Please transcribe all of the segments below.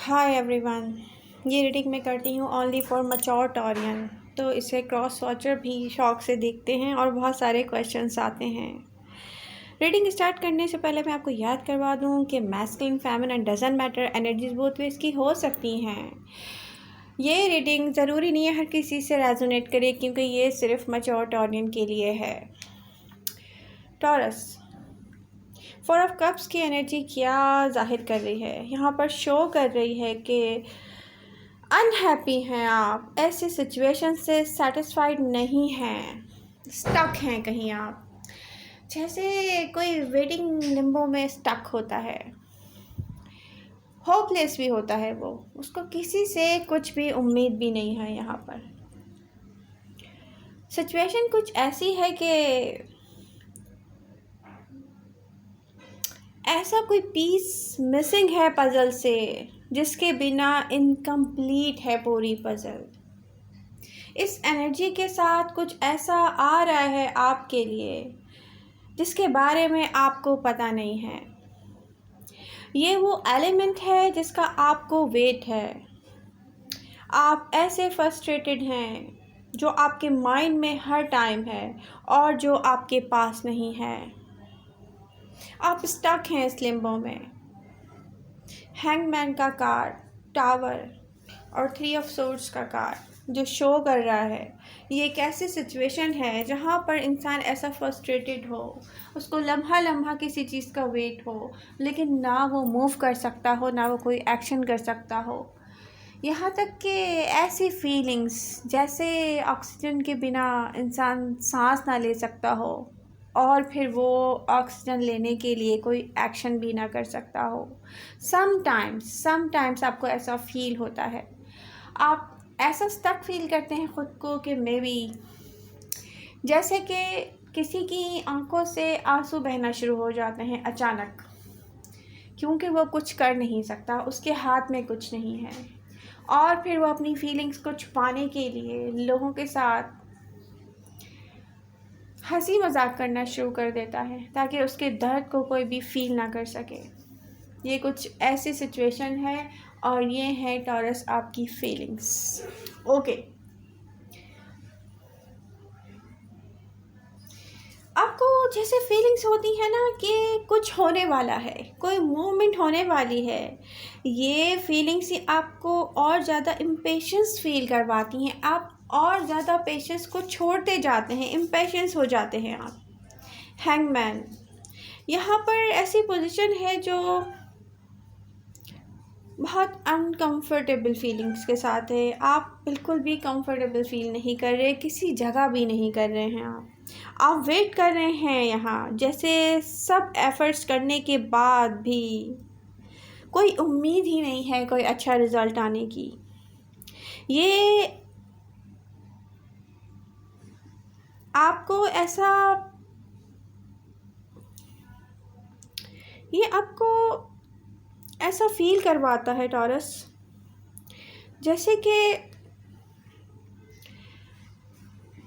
Hi everyone. ये reading मैं करती हूँ ओनली फॉर मैच्योर टॉरियन, तो इसे क्रॉस वॉचर भी शौक से देखते हैं और बहुत सारे क्वेश्चंस आते हैं। रीडिंग स्टार्ट करने से पहले मैं आपको याद करवा दूँ कि masculine feminine doesn't matter, energies both ways की हो सकती हैं। ये रीडिंग ज़रूरी नहीं है हर किसी से रेजोनेट करे, क्योंकि ये सिर्फ मैच्योर टॉरियन के लिए है। टॉरस, फोर ऑफ कप्स की एनर्जी क्या जाहिर कर रही है? यहाँ पर शो कर रही है कि अनहैप्पी हैं आप, ऐसे सिचुएशन से सेटिस्फाइड नहीं हैं, स्टक हैं कहीं आप, जैसे कोई वेटिंग लिम्बो में स्टक होता है, होपलेस भी होता है वो, उसको किसी से कुछ भी उम्मीद भी नहीं है। यहाँ पर सिचुएशन कुछ ऐसी है कि ऐसा कोई पीस मिसिंग है पजल से, जिसके बिना इनकम्प्लीट है पूरी पजल। इस एनर्जी के साथ कुछ ऐसा आ रहा है आपके लिए जिसके बारे में आपको पता नहीं है। ये वो एलिमेंट है जिसका आपको वेट है। आप ऐसे फ्रस्ट्रेटेड हैं जो आपके माइंड में हर टाइम है और जो आपके पास नहीं है। आप स्टक हैं इस लिम्बो में। हैंगमैन का कार्ड, टावर और 3 ऑफ सोर्ड्स का कार्ड जो शो कर रहा है, ये एक ऐसी सिचुएशन है जहाँ पर इंसान ऐसा फ्रस्ट्रेटेड हो, उसको लम्हा लम्हा किसी चीज़ का वेट हो, लेकिन ना वो मूव कर सकता हो, ना वो कोई एक्शन कर सकता हो। यहाँ तक कि ऐसी फीलिंग्स जैसे ऑक्सीजन के बिना इंसान सांस ना ले सकता हो और फिर वो ऑक्सीजन लेने के लिए कोई एक्शन भी ना कर सकता हो। समटाइम्स आपको ऐसा फील होता है। आप ऐसा स्टक फील करते हैं ख़ुद को कि मे बी जैसे कि किसी की आंखों से आंसू बहना शुरू हो जाते हैं अचानक, क्योंकि वो कुछ कर नहीं सकता, उसके हाथ में कुछ नहीं है, और फिर वो अपनी फीलिंग्स को छुपाने के लिए लोगों के साथ हंसी मजाक करना शुरू कर देता है ताकि उसके दर्द को कोई भी फील ना कर सके। ये कुछ ऐसी सिचुएशन है और ये है टॉरस आपकी फीलिंग्स। ओके, आपको जैसे फीलिंग्स होती है ना कि कुछ होने वाला है, कोई मूवमेंट होने वाली है, ये फीलिंग्स ही आपको और ज़्यादा इम्पेशेंस फील करवाती हैं। आप और ज़्यादा पेशेंस को छोड़ते जाते हैं, इम्पेशेंस हो जाते हैं आप। हैंगमैन, यहाँ पर ऐसी पोजीशन है जो बहुत अनकंफर्टेबल फीलिंग्स के साथ है। आप बिल्कुल भी कंफर्टेबल फील नहीं कर रहे, किसी जगह भी नहीं कर रहे हैं। आप वेट कर रहे हैं यहाँ, जैसे सब एफ़र्ट्स करने के बाद भी कोई उम्मीद ही नहीं है कोई अच्छा रिज़ल्ट आने की। ये आपको ऐसा फील करवाता है टॉरस, जैसे कि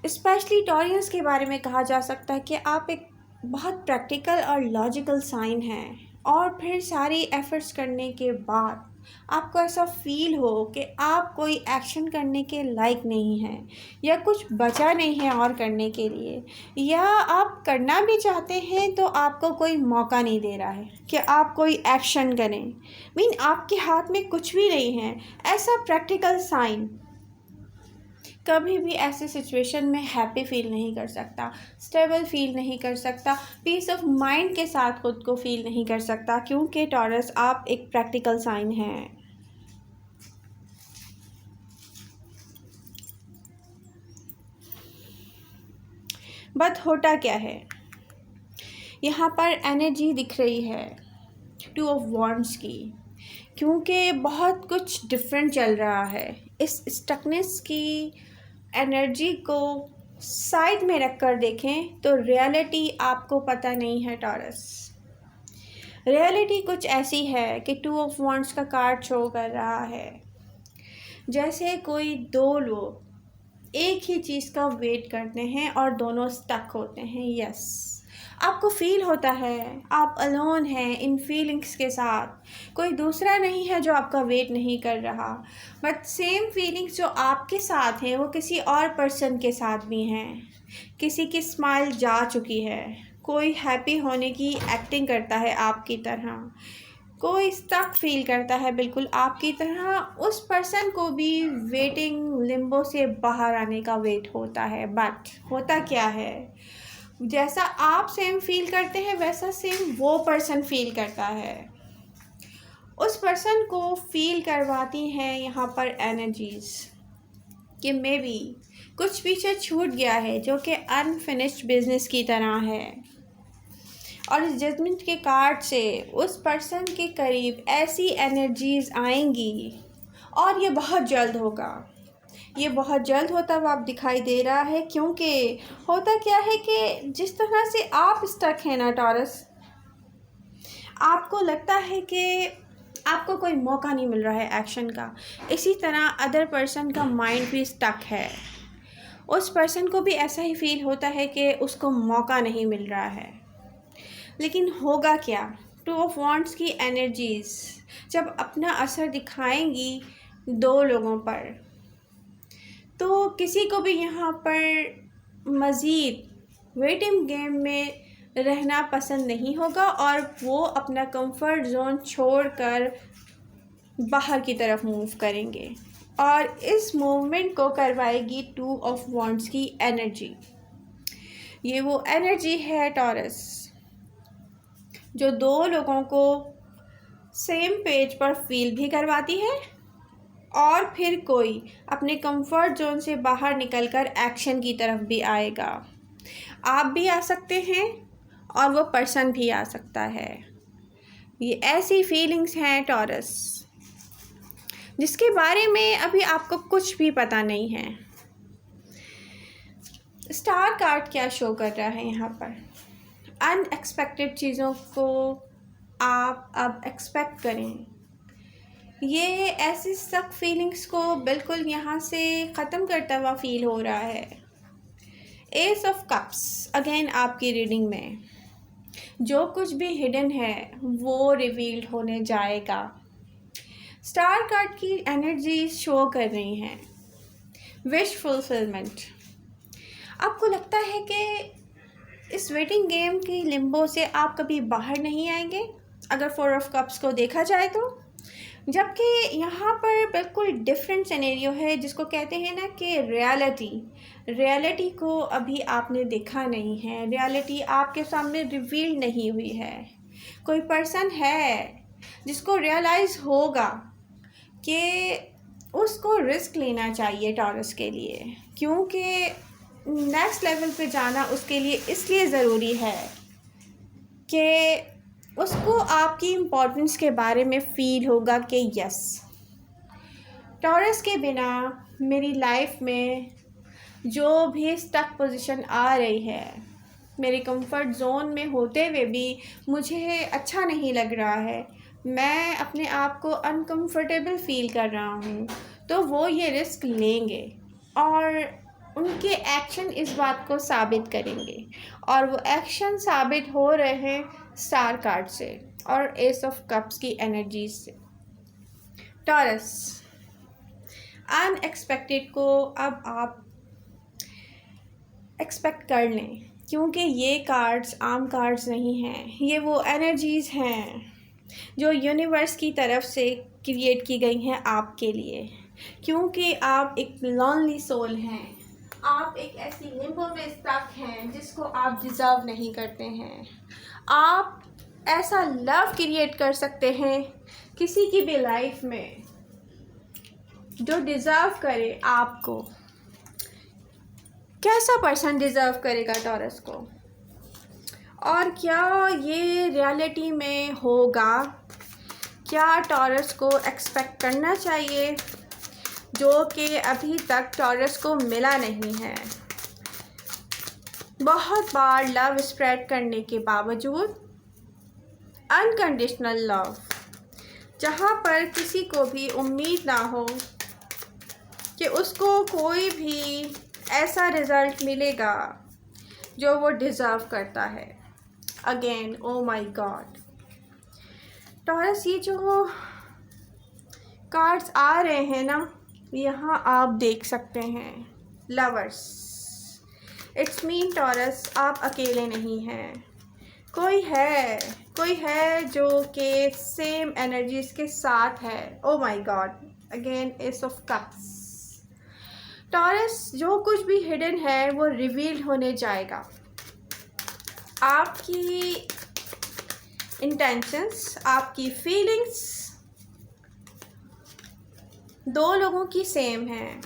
स्पेशली टॉरियंस के बारे में कहा जा सकता है कि आप एक बहुत प्रैक्टिकल और लॉजिकल साइन हैं, और फिर सारी एफ़र्ट्स करने के बाद आपको ऐसा फील हो कि आप कोई एक्शन करने के लायक नहीं हैं, या कुछ बचा नहीं है और करने के लिए, या आप करना भी चाहते हैं तो आपको कोई मौका नहीं दे रहा है कि आप कोई एक्शन करें। आपके हाथ में कुछ भी नहीं है, ऐसा प्रैक्टिकल साइन कभी भी ऐसे सिचुएशन में हैप्पी फील नहीं कर सकता, स्टेबल फील नहीं कर सकता, पीस ऑफ माइंड के साथ खुद को फील नहीं कर सकता, क्योंकि टॉरस आप एक प्रैक्टिकल साइन हैं। बट होता क्या है, यहाँ पर एनर्जी दिख रही है 2 ऑफ वॉन्ड्स की, क्योंकि बहुत कुछ डिफरेंट चल रहा है। इस स्टकनेस की एनर्जी को साइड में रख कर देखें तो रियलिटी आपको पता नहीं है टॉरस। रियलिटी कुछ ऐसी है कि 2 ऑफ वॉन्ड्स का कार्ड शो कर रहा है, जैसे कोई दो लोग एक ही चीज़ का वेट करते हैं और दोनों स्टक होते हैं। यस, आपको फ़ील होता है आप अलोन हैं इन फीलिंग्स के साथ, कोई दूसरा नहीं है जो आपका वेट नहीं कर रहा, बट सेम फीलिंग्स जो आपके साथ हैं वो किसी और पर्सन के साथ भी हैं। किसी की स्माइल जा चुकी है, कोई हैप्पी होने की एक्टिंग करता है आपकी तरह, कोई स्टक फील करता है बिल्कुल आपकी तरह। उस पर्सन को भी वेटिंग लिम्बो से बाहर आने का वेट होता है। बट होता क्या है, जैसा आप सेम फील करते हैं वैसा सेम वो पर्सन फील करता है। उस पर्सन को फील करवाती हैं यहाँ पर एनर्जीज़ कि मे बी कुछ पीछे छूट गया है जो कि अनफिनिश्ड बिजनेस की तरह है। और इस जजमेंट के कार्ड से उस पर्सन के करीब ऐसी एनर्जीज़ आएंगी और ये बहुत जल्द होगा, ये बहुत जल्द होता हुआ आप दिखाई दे रहा है। क्योंकि होता क्या है कि जिस तरह से आप स्टक हैं ना टॉरस, आपको लगता है कि आपको कोई मौका नहीं मिल रहा है एक्शन का, इसी तरह अदर पर्सन का माइंड भी स्टक है। उस पर्सन को भी ऐसा ही फील होता है कि उसको मौका नहीं मिल रहा है। लेकिन होगा क्या, 2 ऑफ वॉन्ड्स की एनर्जीज़ जब अपना असर दिखाएंगी 2 लोगों पर, तो किसी को भी यहाँ पर मज़ीद वेटिंग गेम में रहना पसंद नहीं होगा और वो अपना कंफर्ट जोन छोड़कर बाहर की तरफ मूव करेंगे। और इस मूवमेंट को करवाएगी 2 ऑफ वॉन्ड्स की एनर्जी। ये वो एनर्जी है टॉरस जो 2 लोगों को सेम पेज पर फील भी करवाती है और फिर कोई अपने कंफर्ट जोन से बाहर निकलकर एक्शन की तरफ भी आएगा। आप भी आ सकते हैं और वो पर्सन भी आ सकता है। ये ऐसी फीलिंग्स हैं टॉरस जिसके बारे में अभी आपको कुछ भी पता नहीं है। स्टार कार्ड क्या शो कर रहा है यहाँ पर, अनएक्सपेक्टेड चीज़ों को आप अब एक्सपेक्ट करें। ये ऐसी सब फीलिंग्स को बिल्कुल यहाँ से ख़त्म करता हुआ फील हो रहा है। एस ऑफ कप्स अगेन आपकी रीडिंग में जो कुछ भी हिडन है वो रिवील्ड होने जाएगा। स्टार कार्ड की एनर्जी शो कर रही हैं विश फुलफिलमेंट। आपको लगता है कि इस वेटिंग गेम की लिम्बो से आप कभी बाहर नहीं आएंगे अगर 4 ऑफ कप्स को देखा जाए तो, जबकि यहाँ पर बिल्कुल डिफरेंट सिनेरियो है जिसको कहते हैं ना कि रियलिटी को अभी आपने देखा नहीं है, रियलिटी आपके सामने रिवील नहीं हुई है। कोई पर्सन है जिसको रियलाइज़ होगा कि उसको रिस्क लेना चाहिए टॉरस के लिए, क्योंकि नेक्स्ट लेवल पे जाना उसके लिए इसलिए ज़रूरी है कि उसको आपकी इम्पोर्टेंस के बारे में फ़ील होगा कि यस, टॉरस के बिना मेरी लाइफ में जो भी स्टक पोजीशन आ रही है, मेरे कंफर्ट जोन में होते हुए भी मुझे अच्छा नहीं लग रहा है, मैं अपने आप को अनकंफर्टेबल फ़ील कर रहा हूँ, तो वो ये रिस्क लेंगे और उनके एक्शन इस बात को साबित करेंगे। और वो एक्शन साबित हो रहे हैं स्टार कार्ड से और एस ऑफ कप्स की एनर्जीज से। टॉरस, अनएक्सपेक्टेड को अब आप एक्सपेक्ट कर लें, क्योंकि ये कार्ड्स आम कार्ड्स नहीं हैं, ये वो एनर्जीज़ हैं जो यूनिवर्स की तरफ से क्रिएट की गई हैं आपके लिए। क्योंकि आप एक लॉनली सोल हैं, आप एक ऐसी लिम्बो में स्टक हैं जिसको आप डिज़र्व नहीं करते हैं। आप ऐसा लव क्रिएट कर सकते हैं किसी की भी लाइफ में जो डिज़र्व करे आपको। कैसा पर्सन डिज़र्व करेगा टॉरस को, और क्या ये रियलिटी में होगा? क्या टॉरस को एक्सपेक्ट करना चाहिए जो कि अभी तक टॉरस को मिला नहीं है? बहुत बार लव स्प्रेड करने के बावजूद अनकंडीशनल लव, जहाँ पर किसी को भी उम्मीद ना हो कि उसको कोई भी ऐसा रिज़ल्ट मिलेगा जो वो डिज़र्व करता है। Again, oh my God. Taurus, ये जो कार्ड्स आ रहे हैं ना, यहाँ आप देख सकते हैं लवर्स। इट्स मीन टॉरस, आप अकेले नहीं हैं, कोई है जो कि सेम एनर्जीज के साथ है। Oh my God, again S of cups. Taurus, जो कुछ भी हिडन है वो रिवील होने जाएगा। आपकी इंटेंशंस, आपकी फीलिंग्स दो लोगों की सेम हैं,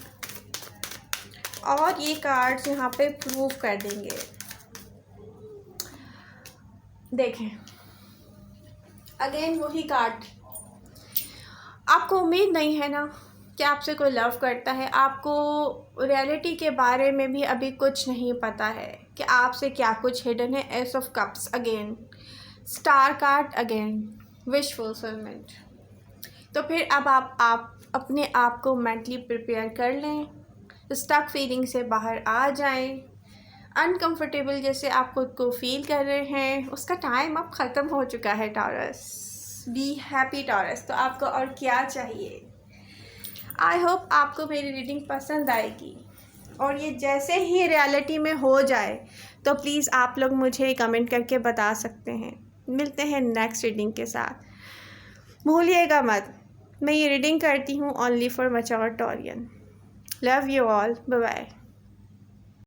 और ये कार्ड्स यहाँ पे प्रूव कर देंगे। देखें, अगेन वही कार्ड। आपको उम्मीद नहीं है ना कि आपसे कोई लव करता है, आपको रियलिटी के बारे में भी अभी कुछ नहीं पता है कि आपसे क्या कुछ हिडन है। S of cups, again star card, again wish fulfilment. तो फिर अब आप अपने आप को मेंटली प्रिपेयर कर लें, स्टक फीलिंग से बाहर आ जाएं। अनकंफर्टेबल जैसे आप खुद को फील कर रहे हैं, उसका टाइम अब ख़त्म हो चुका है टॉरस। Be happy taurus. तो आपको और क्या चाहिए? आई होप आपको मेरी रीडिंग पसंद आएगी, और ये जैसे ही रियलिटी में हो जाए तो प्लीज़ आप लोग मुझे कमेंट करके बता सकते हैं। मिलते हैं नेक्स्ट रीडिंग के साथ। भूलिएगा मत, मैं ये रीडिंग करती हूँ only for mature Taurean. Love you all, bye bye.